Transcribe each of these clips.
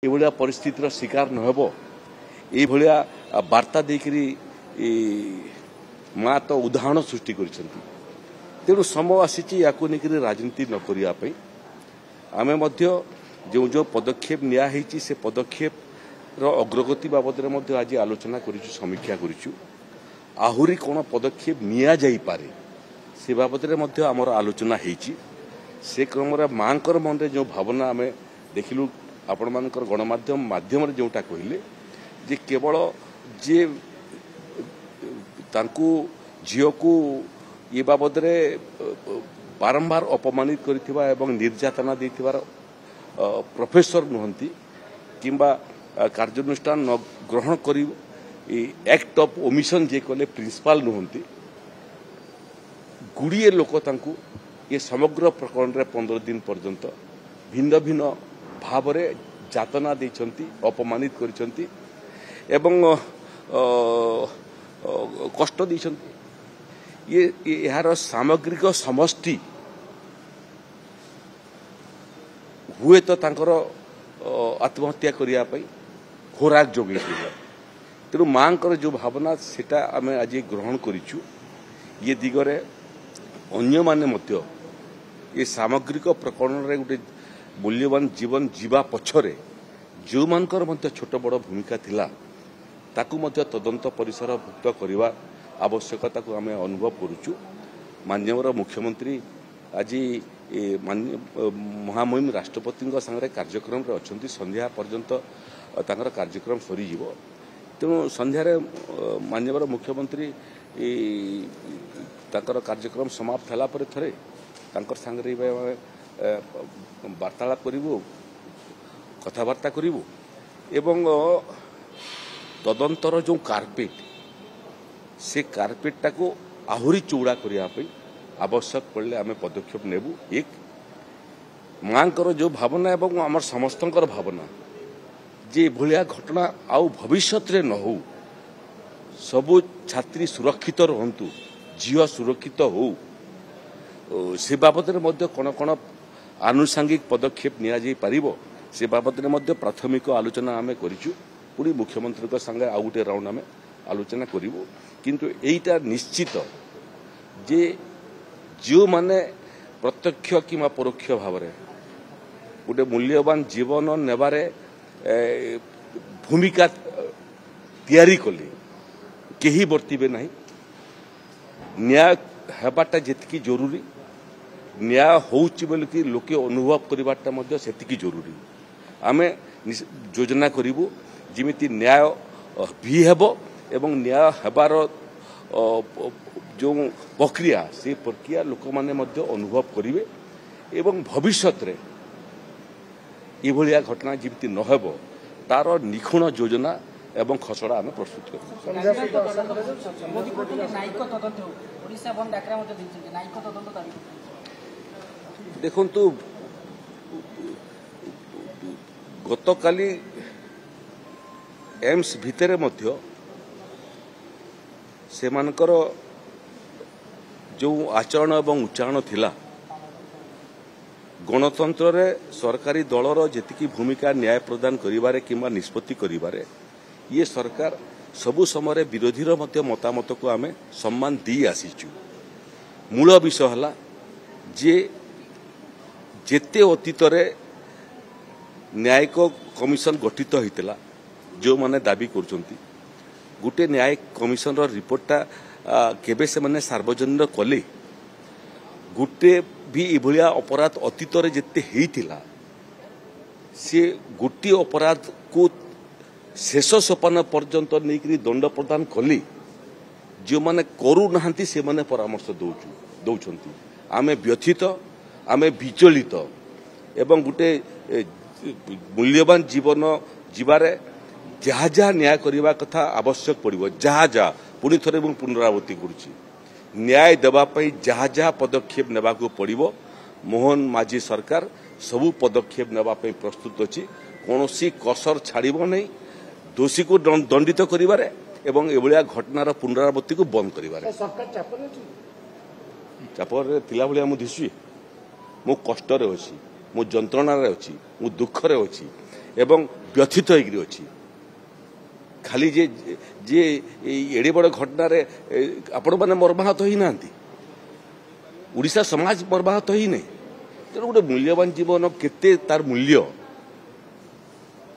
एभलिया परिस्थितिर शिकार नहेब एभलिया वार्ता देकरी माँ तो उदाहरण सृष्टि करिसेंती। तेणु समय आसी याकू नेकरी राजनीति न करिया पई आमे मध्य जो जो पदक्षेप निया हेची से पदक्षेप रो अग्रगति बाबद रे मध्य आज आलोचना करिछु, समीक्षा करिछु। आहुरी कोन पदक्षेप निया जाई पारे से बाबद रे मध्य हमर आलोचना हेची। से क्रम रे मांकर मन रे जो भावना आमे देखिलु आपण मानकर गणमाध्यम माध्यम रे जोटा कहिले जे केवल जे तांकू झियो को ये बाबद रे बारंबार अपमानित करिथिबा एवं निर्यातना देथिबार प्रोफेसर नुहंती किंबा कार्यानुष्ठान न ग्रहण करी एक्ट ऑफ ओमिशन जे कले प्रिंसिपल नुहंती गुड़िए लोक तांकू ये समग्र प्रकरण रे 15 दिन पर्यंत भिन्न भिन्न भाव रे जातना देछंती, अपमानित करिसंती एवं कष्ट देछंती। ये यार सामग्रिक समष्टि हुए तो तांकर आत्महत्या करिया पई खोराक जोगई दिला। तेणु मांकर जो भावना सेटा आमे आज ग्रहण करिछु। ये दिगरे अन्य माने मध्य ये सामग्रिक प्रकरण रे गुटे मूल्यवान जीवन जीवा पछरे जो मानकर मध्य छोट बड़ भूमिका थिला ताकू मध्य तदंत परिसर भुक्त करिवा आवश्यकता को आमे अनुभव करूछु। माननीय मुख्यमंत्री आज महामहिम राष्ट्रपति संगे कार्यक्रम रे अछंती। संध्या पर्यंत तांकर कार्यक्रम सरी जीवो। तेणु संध्यारे माननीय मुख्यमंत्री तांकर कार्यक्रम समाप्त होला पर थरे तांकर संगे वार्तालाप करिवो, कथबार्ता करिवो एवं तदंतर जो कार्पेट से कार्पेटा को आहुरी चौड़ा करिया पई आवश्यक पड़ले आमे पदक्षेप नेबू। एक मांकर जो भावना एवं आमर समस्तंकर भावना जे भलिया घटना आउ भविष्यत रे न हो, सबु छात्री सुरक्षित रहंतु, झियो सुरक्षित हो, से बाबद रे मध्य कोन कोन आनुषंगिक पदक्षेप निया जाई पारिबो से बाबद रे मध्य प्राथमिक आलोचना आमे करिछु। पुणी मुख्यमंत्री को संगे आउ गोटे राउंड आमे आलोचना करिवो। किंतु एइटा निश्चित जे जो माने प्रत्यक्ष किमा परोक्ष भाव रे गोटे मूल्यवान जीवन नेबारे भूमिका तैयारी कले केही बर्तिबे नहीं। न्याय हेबाटा जेतिकी जरूरी, न्याय होउची बोल कि लोके अनुभव करिबाटा मध्य सेतिकी जरूरी। आमे योजना करिवो जिमिति न्याय भी हेबो एवं न्याय हेबार जो प्रक्रिया से प्रक्रिया लोक माने मध्य अनुभव करिवे एवं भविष्यत रे एभलिया घटना जिमिति न हेबो तार निखुण योजना एवं खसड़ा आमे प्रस्तुत करू। देखंतु गतकाली एम्स भितरे मध्य से मानकर जो आचरण एवं उच्चारण थिला गणतंत्र रे सरकारी दलर जेतिकी भूमिका न्याय प्रदान करिबारे किंबा निष्पत्ति करिबारे ये सरकार सबु समय विरोधीर मध्य मतामत को आमे सम्मान दी आसीचु। मूल विषय हला जे जेते अतीत रे न्यायिक कमिशन गठित होइतिला जो माने दाबी करचंती गुटे न्यायिक कमिशन रो रिपोर्टटा केबे से माने सार्वजनिक कले गुटे भी इभलिया अपराध अतीत रे जेते हेइतिला से गुटी अपराध को शेष सोपान पर्यंत नेकरी दंड प्रदान कले जो माने करू नहांती से माने परामर्श दौछंती। आमे व्यथित, आमे विचलित एवं गुटे मूल्यवान जीवन जीवारे जहा जहा न्याय करबा कथा आवश्यक पड़िबो जहा जहा पुणी थरे एवं पुनरावृत्ति करूची न्याय देबा पई जहा जहा पदक्षेप नेबाको पड़िबो मोहन माझी सरकार सबु पदक्षेप नेबा पई प्रस्तुत अछि। कोनोसी कसर छाड़िबो नहीं दोषी को दंडित करिबारे एवं एभलिया घटनार पुनरावृत्ति को बंद करिबारे। चापर थिला भलिया मु दिसुई मो कष्ट रे अछि, मो जंत्रणा रे अछि, मो दुख रे अछि। एवं व्यथित होगी अच्छी खाली जे जे एड़े बड़ घटना आपण मैंने मर्माहत ही ना उड़ीसा समाज मर्माहत ही नहीं तेणु गोटे मूल्यवान जीवन केते तार मूल्य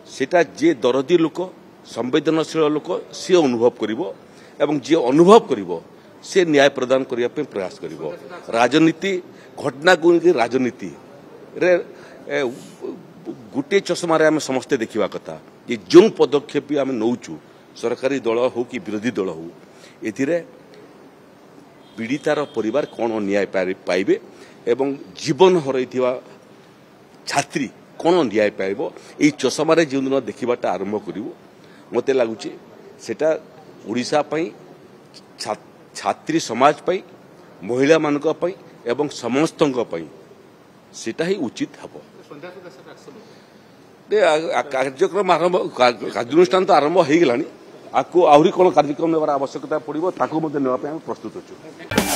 सेटा जे दरदी लोक संवेदनशील लोक सी अनुभव करिवो एवं जे अनुभव करिवो से न्याय प्रदान करने प्रयास करिवो राजनीति घटना को राजनीति रे गोटे चषमा आम समस्ते देखा कथा ये जो पदक्षेप आम नौचु सरकारी दल हो कि विरोधी दल हो ए पीड़ितार परिवार कौन न्याय पाइबे एवं जीवन हरई छात्री कौन न्याय पाइब ये चषमा जो दिन देखा आरंभ करूँ मत लगुच सेटा ओडिशा पई छात्री समाज पई महिला मानक पई एवं समस्त सेटा ही उचित हम कार्यक्रम आरंभ कार्यानुष्ठान तो आरंभ हो गलानी आपको आहरी कौन कार्यक्रम नेबार आवश्यकता पड़ो ताकू प्रस्तुत अच्छु।